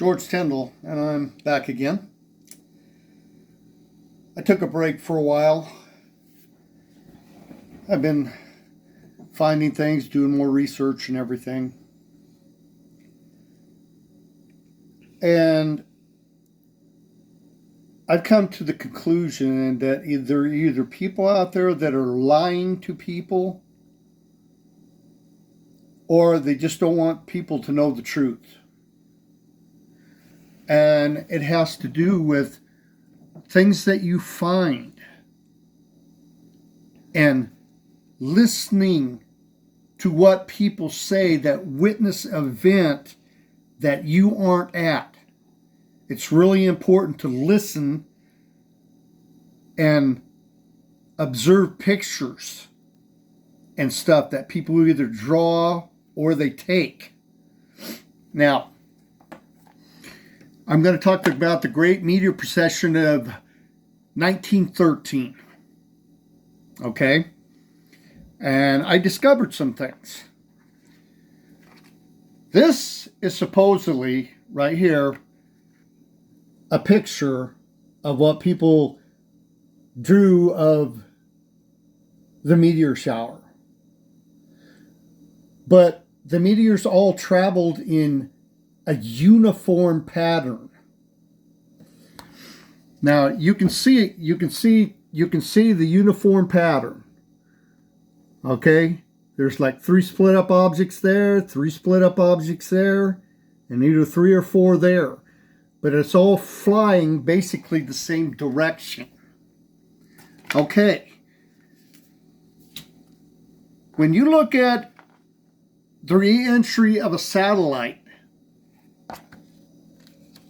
George Tyndall, and I'm back again. I took a break for a while. I've been finding things, doing more research and everything. And I've come to the conclusion that either people out there that are lying to people, or they just don't want people to know the truth. And it has to do with things that you find and listening to what people say that witness an event that you aren't at. It's really important to listen and observe pictures and stuff that people either draw or they take. Now, I'm going to talk about the Great Meteor Procession of 1913. Okay? And I discovered some things. This is supposedly, right here, a picture of what people drew of the meteor shower. But the meteors all traveled in a uniform pattern. Now you can see the uniform pattern. Okay? There's like 3 split up objects there, 3 split up objects there, and either 3 or 4 there. But it's all flying basically the same direction. Okay. When you look at the re-entry of a satellite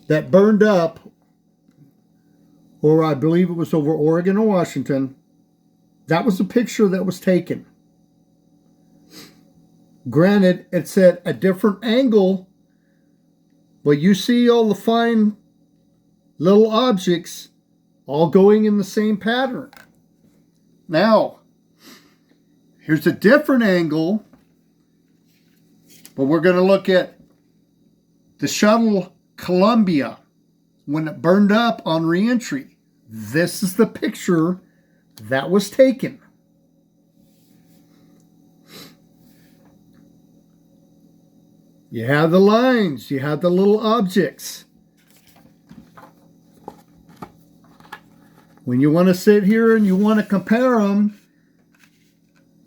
that burned up, or I believe it was over Oregon or Washington, that was a picture that was taken. Granted, it's at a different angle, but you see all the fine little objects all going in the same pattern. Now, here's a different angle, but we're going to look at the shuttle Columbia when it burned up on re-entry. This is the picture that was taken. You have the lines, you have the little objects. When you want to sit here and you want to compare them,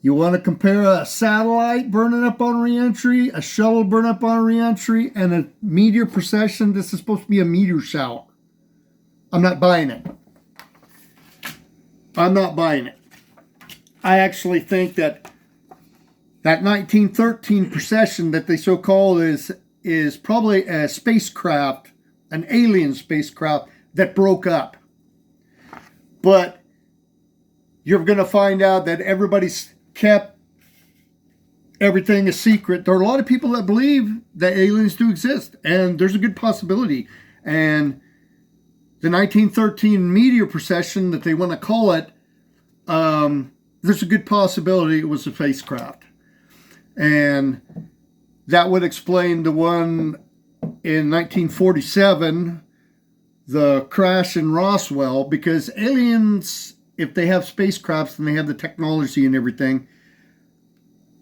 you want to compare a satellite burning up on re-entry, a shuttle burning up on re-entry, and a meteor procession. This is supposed to be a meteor shower. I'm not buying it. I'm not buying it. I actually think that 1913 procession that they so call is probably a spacecraft, an alien spacecraft that broke up. But you're going to find out that everybody's kept everything a secret. There are a lot of people that believe that aliens do exist, and there's a good possibility. And the 1913 meteor procession that they want to call it, there's a good possibility it was a spacecraft. And that would explain the one in 1947, the crash in Roswell, because aliens, if they have spacecrafts and they have the technology and everything,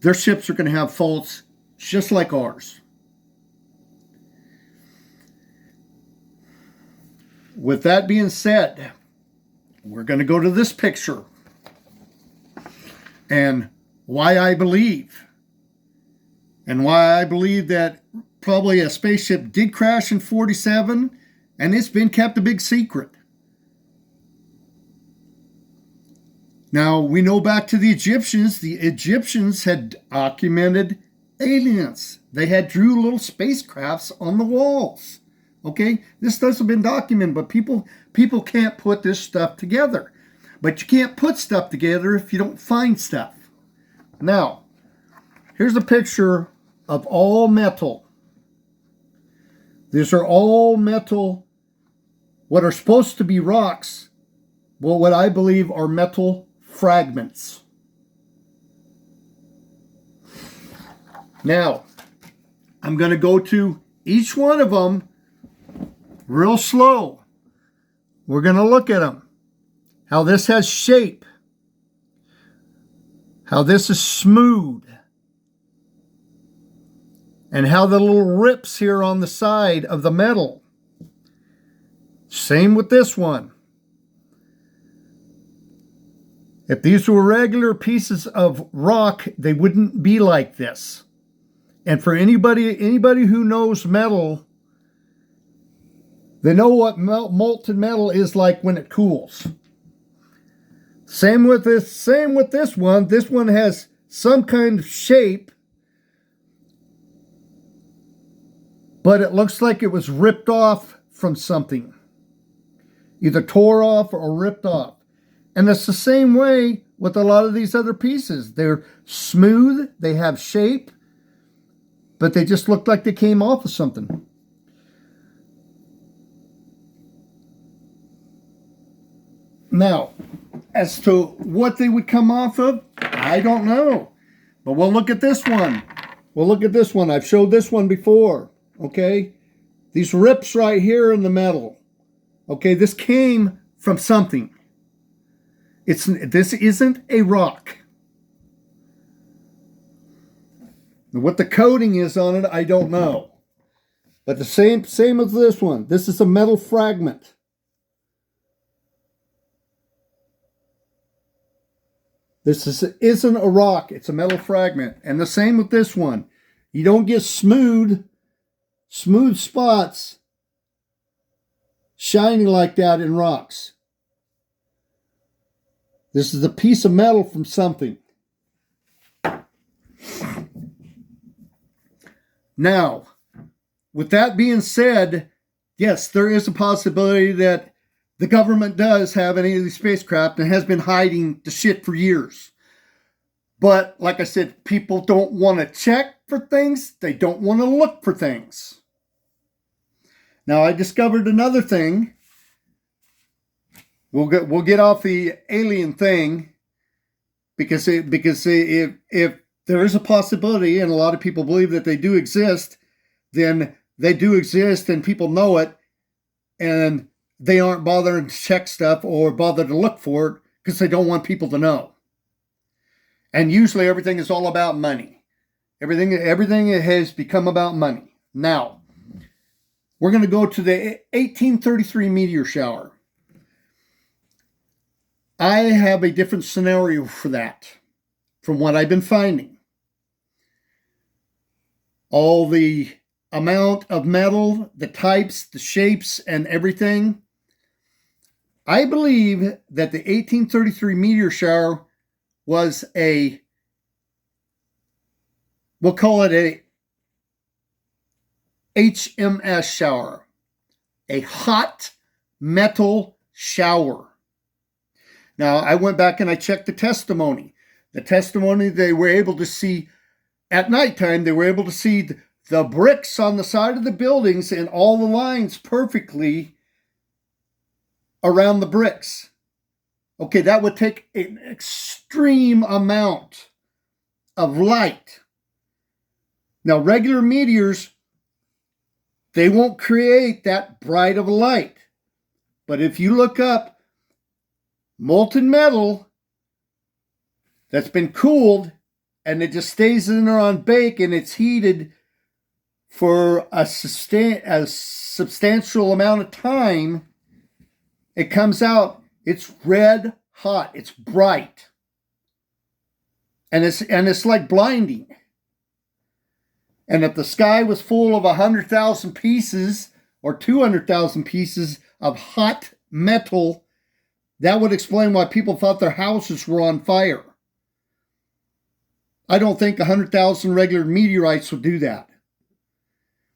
their ships are going to have faults just like ours. With that being said, we're going to go to this picture and why I believe that probably a spaceship did crash in 47, and it's been kept a big secret. Now, we know back to the Egyptians. The Egyptians had documented aliens. They had drew little spacecrafts on the walls. Okay? This hasn't been documented, but people can't put this stuff together. But you can't put stuff together if you don't find stuff. Now, here's a picture of all metal. These are all metal, what are supposed to be rocks, well, what I believe are metal fragments. Now, I'm going to go to each one of them real slow. We're going to look at them. How this has shape. How this is smooth. And how the little rips here on the side of the metal. Same with this one. If these were regular pieces of rock, they wouldn't be like this. And for anybody who knows metal, they know what molten metal is like when it cools. Same with this one. This one has some kind of shape, but it looks like it was ripped off from something. Either tore off or ripped off. And it's the same way with a lot of these other pieces. They're smooth, they have shape, but they just look like they came off of something. Now, as to what they would come off of, I don't know. But we'll look at this one. We'll look at this one. I've showed this one before, okay? These rips right here in the metal. Okay, this came from something. This isn't a rock. What the coating is on it, I don't know. But the same as this one. This is a metal fragment. This isn't a rock. It's a metal fragment. And the same with this one. You don't get smooth spots shining like that in rocks. This is a piece of metal from something. Now, with that being said, yes, there is a possibility that the government does have any of these spacecraft and has been hiding the shit for years. But, like I said, people don't want to check for things. They don't want to look for things. Now, I discovered another thing. We'll get off the alien thing because if there is a possibility, and a lot of people believe that they do exist, then they do exist and people know it, and they aren't bothering to check stuff or bother to look for it because they don't want people to know. And usually everything is all about money. Everything has become about money. Now, we're going to go to the 1833 meteor shower. I have a different scenario for that from what I've been finding. All the amount of metal, the types, the shapes, and everything. I believe that the 1833 meteor shower was we'll call it a HMS shower, a hot metal shower. Now, I went back and I checked the testimony. The testimony, they were able to see, at nighttime, they were able to see the bricks on the side of the buildings and all the lines perfectly around the bricks. Okay, that would take an extreme amount of light. Now, regular meteors, they won't create that bright of a light. But if you look up molten metal that's been cooled and it just stays in there on bake and it's heated for a substantial amount of time, it comes out, it's red hot, it's bright. And it's like blinding. And if the sky was full of 100,000 pieces or 200,000 pieces of hot metal, that would explain why people thought their houses were on fire. I don't think 100,000 regular meteorites would do that.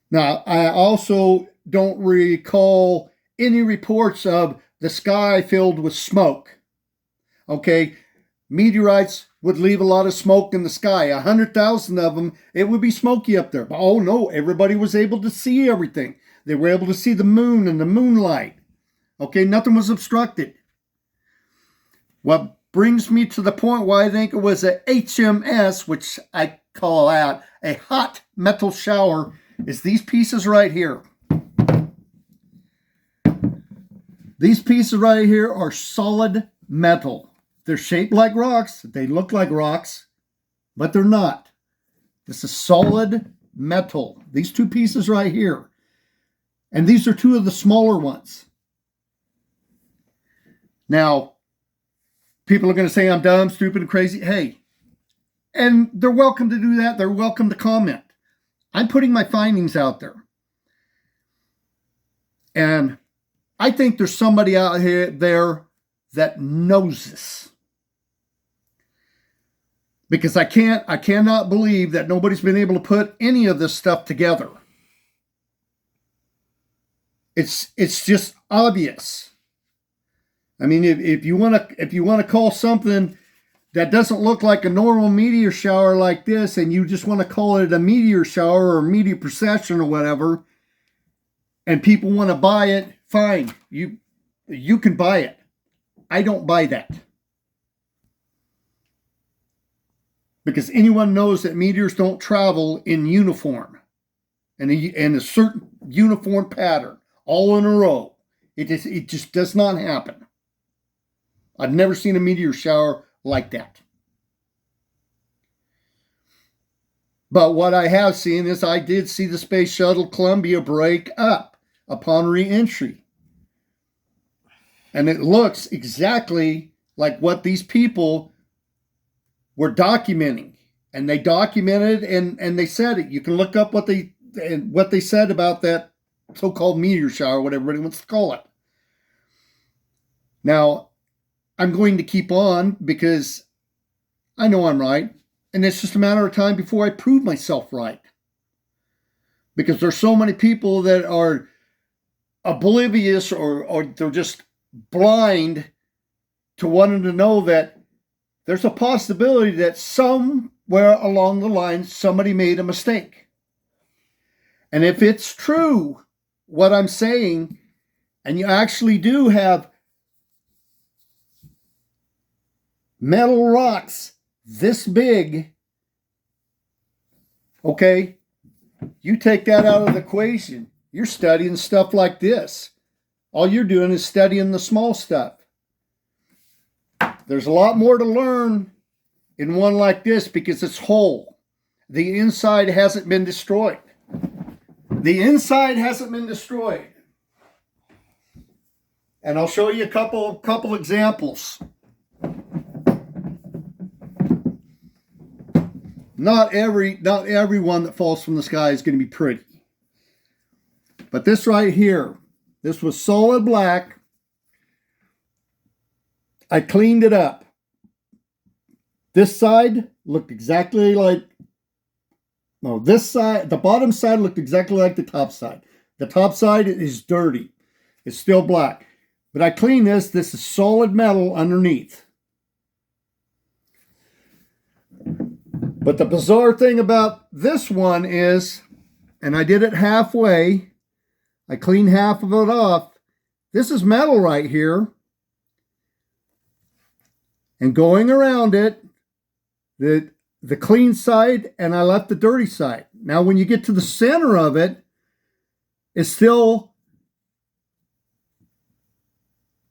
Now, I also don't recall any reports of the sky filled with smoke. Okay, meteorites would leave a lot of smoke in the sky. 100,000 of them, it would be smoky up there. But oh no, everybody was able to see everything. They were able to see the moon and the moonlight. Okay, nothing was obstructed. What brings me to the point why I think it was a HMS, which I call out a hot metal shower, is these pieces right here. These pieces right here are solid metal. They're shaped like rocks. They look like rocks, but they're not. This is solid metal. These two pieces right here. And these are two of the smaller ones. Now, people are going to say I'm dumb, stupid, and crazy. Hey, and they're welcome to do that. They're welcome to comment. I'm putting my findings out there. And I think there's somebody out here there that knows this. Because I cannot believe that nobody's been able to put any of this stuff together. It's just obvious. I mean, if you want to call something that doesn't look like a normal meteor shower like this, and you just want to call it a meteor shower or meteor procession or whatever, and people want to buy it, fine. You can buy it. I don't buy that. Because anyone knows that meteors don't travel in uniform, in a certain uniform pattern, all in a row. It just does not happen. I've never seen a meteor shower like that. But what I have seen is I did see the Space Shuttle Columbia break up upon re-entry. And it looks exactly like what these people were documenting. And they documented and they said it. You can look up what they said about that so-called meteor shower, whatever everybody wants to call it. Now, I'm going to keep on because I know I'm right. And it's just a matter of time before I prove myself right. Because there's so many people that are oblivious or they're just blind to wanting to know that there's a possibility that somewhere along the line somebody made a mistake. And if it's true, what I'm saying, and you actually do have metal rocks this big, okay, you take that out of the equation. You're studying stuff like this. All you're doing is studying the small stuff. There's a lot more to learn in one like this because it's whole. The inside hasn't been destroyed. The inside hasn't been destroyed. And I'll show you a couple examples. Not everyone that falls from the sky is going to be pretty. But this right here, this was solid black. I cleaned it up. This side looked exactly like, no, this side, the bottom side looked exactly like the top side. The top side is dirty. It's still black. But I cleaned this. This is solid metal underneath. But the bizarre thing about this one is, and I did it halfway, I cleaned half of it off. This is metal right here. And going around it, the clean side, and I left the dirty side. Now, when you get to the center of it, it still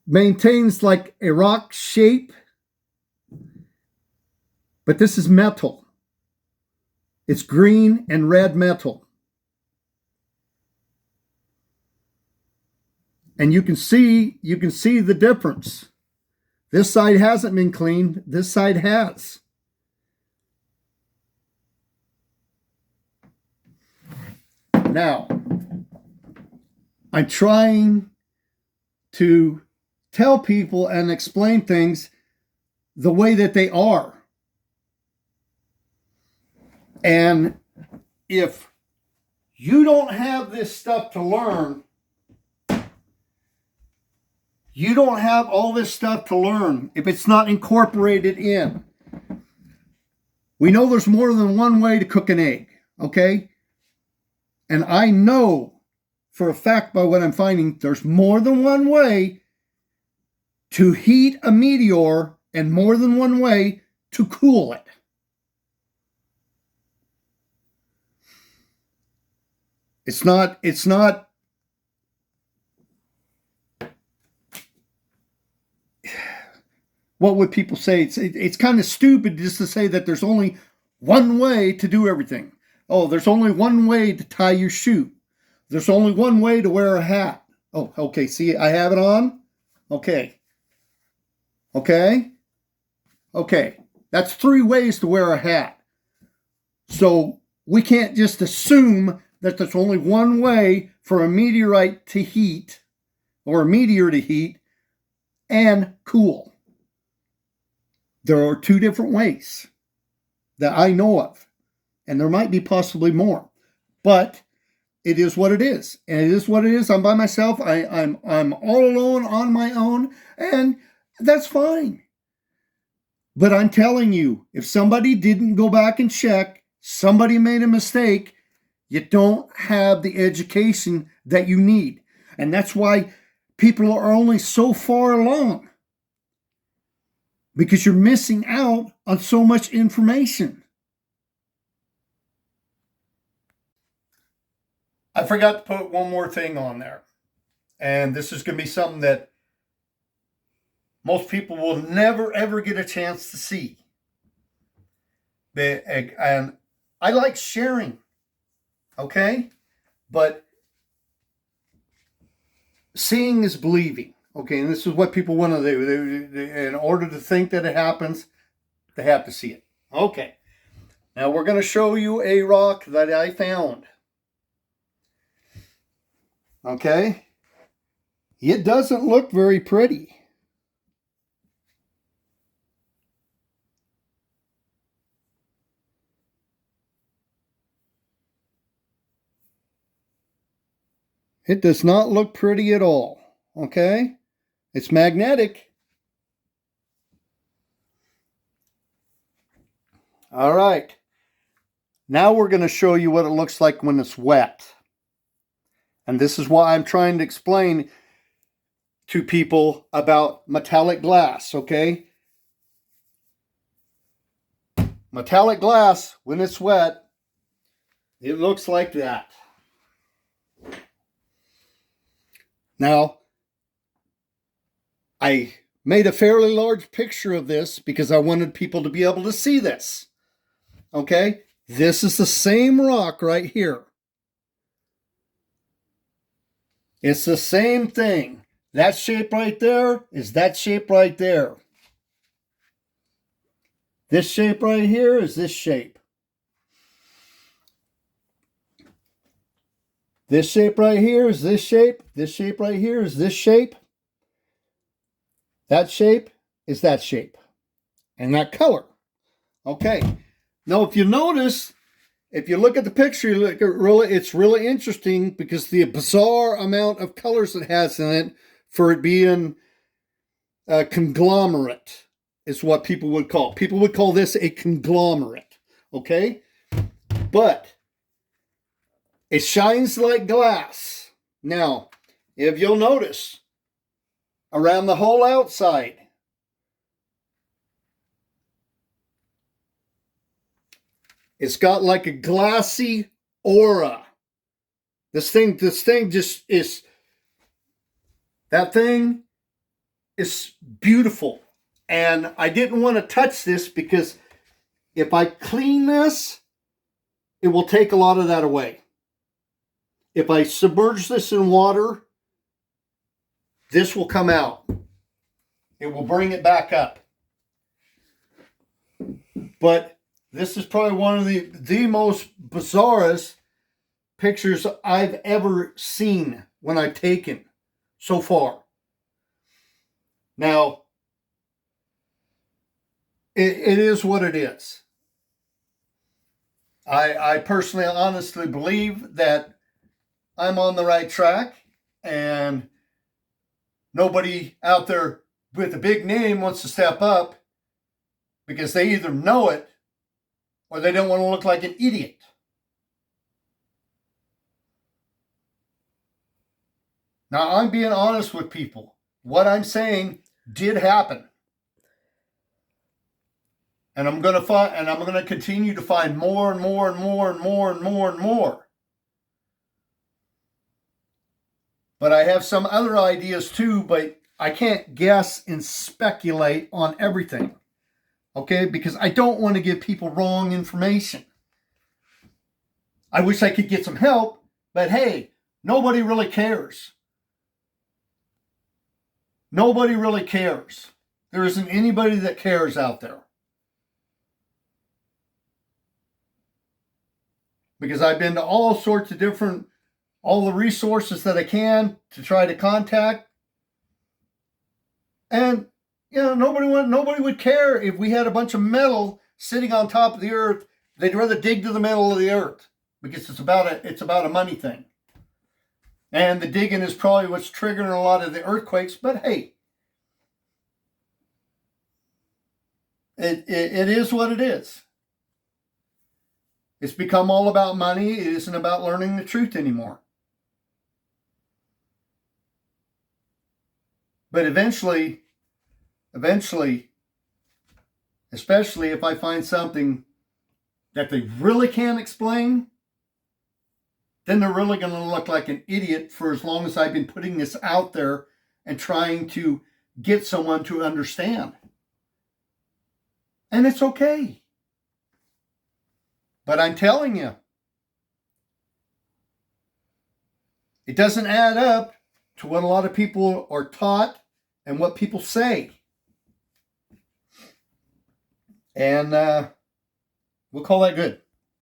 maintains like a rock shape. But this is metal. It's green and red metal. And you can see the difference. This side hasn't been cleaned. This side has. Now, I'm trying to tell people and explain things the way that they are. And if you don't have this stuff to learn, you don't have all this stuff to learn if it's not incorporated in. We know there's more than one way to cook an egg, okay? And I know for a fact by what I'm finding, there's more than one way to heat a meteor and more than one way to cool it. It's not what would people say? It's kind of stupid just to say that there's only one way to do everything. Oh, there's only one way to tie your shoe. There's only one way to wear a hat. Oh, okay. See, I have it on. Okay. Okay. Okay. That's 3 ways to wear a hat. So we can't just assume that there's only one way for a meteorite to heat or a meteor to heat and cool. There are 2 different ways that I know of, and there might be possibly more, but it is what it is, and it is what it is. I'm by myself. I'm all alone on my own, and that's fine. But I'm telling you, if somebody didn't go back and check, somebody made a mistake, you don't have the education that you need. And that's why people are only so far along. Because you're missing out on so much information. I forgot to put one more thing on there. And this is going to be something that most people will never, ever get a chance to see. And I like sharing, okay? But seeing is believing, okay? And this is what people want to do. In order to think that it happens, they have to see it. Okay. Now we're going to show you a rock that I found. Okay? It doesn't look very pretty. It does not look pretty at all. Okay? It's magnetic. All right. Now we're going to show you what it looks like when it's wet. And this is why I'm trying to explain to people about metallic glass, okay? Metallic glass, when it's wet, it looks like that. Now, I made a fairly large picture of this because I wanted people to be able to see this. Okay? This is the same rock right here. It's the same thing. That shape right there is that shape right there. This shape right here is this shape. This shape right here is this shape. This shape right here is this shape. That shape is that shape. And that color. Okay. Now, if you notice, if you look at the picture, you look at it's really interesting because the bizarre amount of colors it has in it for it being a conglomerate is what people would call. People would call this a conglomerate. Okay? But it shines like glass. Now, if you'll notice, around the whole outside, it's got like a glassy aura. This thing just is, that thing is beautiful. And I didn't want to touch this because if I clean this, it will take a lot of that away. If I submerge this in water, this will come out. It will bring it back up. But this is probably one of the most bizarrest pictures I've ever seen when I've taken so far. Now, it is what it is. I personally, honestly believe that I'm on the right track, and nobody out there with a big name wants to step up because they either know it or they don't want to look like an idiot. Now, I'm being honest with people. What I'm saying did happen. And I'm going to continue to find more and more and more and more and more and more. But I have some other ideas too, but guess and speculate on everything. Okay? Because I don't want to give people wrong information. I wish I could get some help, but hey, nobody really cares. Nobody really cares. There isn't anybody that cares out there. Because I've been to all sorts of different, all the resources that I can to try to contact. And, nobody would care if we had a bunch of metal sitting on top of the earth. They'd rather dig to the middle of the earth because it's about a money thing. And the digging is probably what's triggering a lot of the earthquakes. But hey, it is what it is. It's become all about money. It isn't about learning the truth anymore. But eventually, especially if I find something that they really can't explain, then they're really going to look like an idiot for as long as I've been putting this out there and trying to get someone to understand. And it's okay. But I'm telling you, it doesn't add up to what a lot of people are taught and what people say. And we'll call that good.